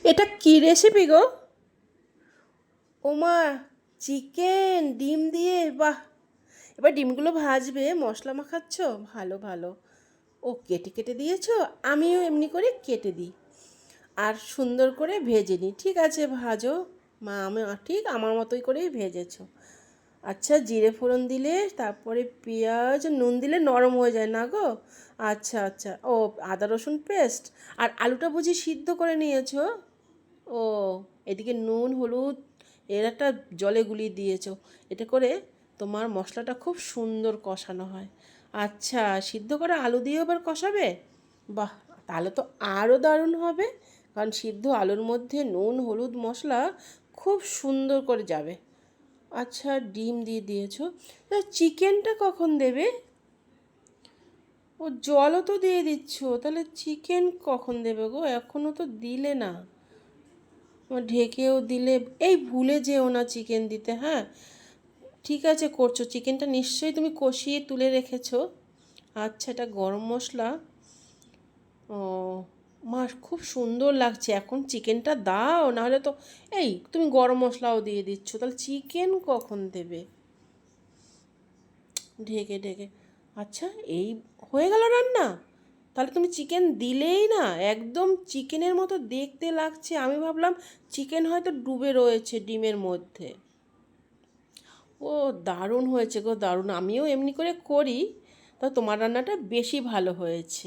এটা কি রেসিপি গো? ওমা, চিকেন ডিম দিয়ে, বাহ! এবার ডিমগুলো ভাজবে, মশলা মাখাচ্ছ? ভালো ভালো। ও কেটে কেটে দিয়েছো? আমিও এমনি করে কেটে দিই আর সুন্দর করে ভেজে নিই। ঠিক আছে, ভাজো। মা, আমি ঠিক আমার মতোই করেই ভেজেছো। আচ্ছা, জিরে ফোড়ন দিলে, তারপরে পেঁয়াজ নুন দিলে নরম হয়ে যায় না গো? আচ্ছা আচ্ছা, ও আদা রসুন পেস্ট। আর আলুটা বুঝি সিদ্ধ করে নিয়েছো? ও, এদিকে নুন হলুদ এর একটা জলে গুলিয়ে দিয়েছো। এটা করে তোমার মশলাটা খুব সুন্দর কষানো হয়। আচ্ছা, সিদ্ধ করা আলু দিয়েও আবার কষাবে? বাহ! তাহলে তো আরও দারুণ হবে, কারণ সিদ্ধ আলুর মধ্যে নুন হলুদ মশলা খুব সুন্দর করে যাবে। আচ্ছা, ডিম দিয়ে দিয়েছো। তা চিকেনটা কখন দেবে? ও, জলও তো দিয়ে দিচ্ছ, তাহলে চিকেন কখন দেবে গো? এখনও তো দিলে না। ঢেকেও দিলে। এই ভুলে যেও না চিকেন দিতে, হ্যাঁ? ঠিক আছে, করছো চিকেনটা নিশ্চয়ই তুমি কষিয়ে তুলে রেখেছো। আচ্ছা, এটা গরম মশলা। ও মা, খুব সুন্দর লাগছে। এখন চিকেনটা দাও, নাহলে তো। এই তুমি গরম মশলাও দিয়ে দিচ্ছ, তাহলে চিকেন কখন দেবে? ঢেকে ঢেকে। আচ্ছা, এই হয়ে গেল রান্না? তাহলে তুমি চিকেন দিলেই না, একদম চিকেনের মতো দেখতে লাগছে। আমি ভাবলাম চিকেন হয়তো ডুবে রয়েছে ডিমের মধ্যে। ও, দারুণ হয়েছে গো, দারুণ। আমিও এমনি করে করি, তা তোমার রান্নাটা বেশি ভালো হয়েছে।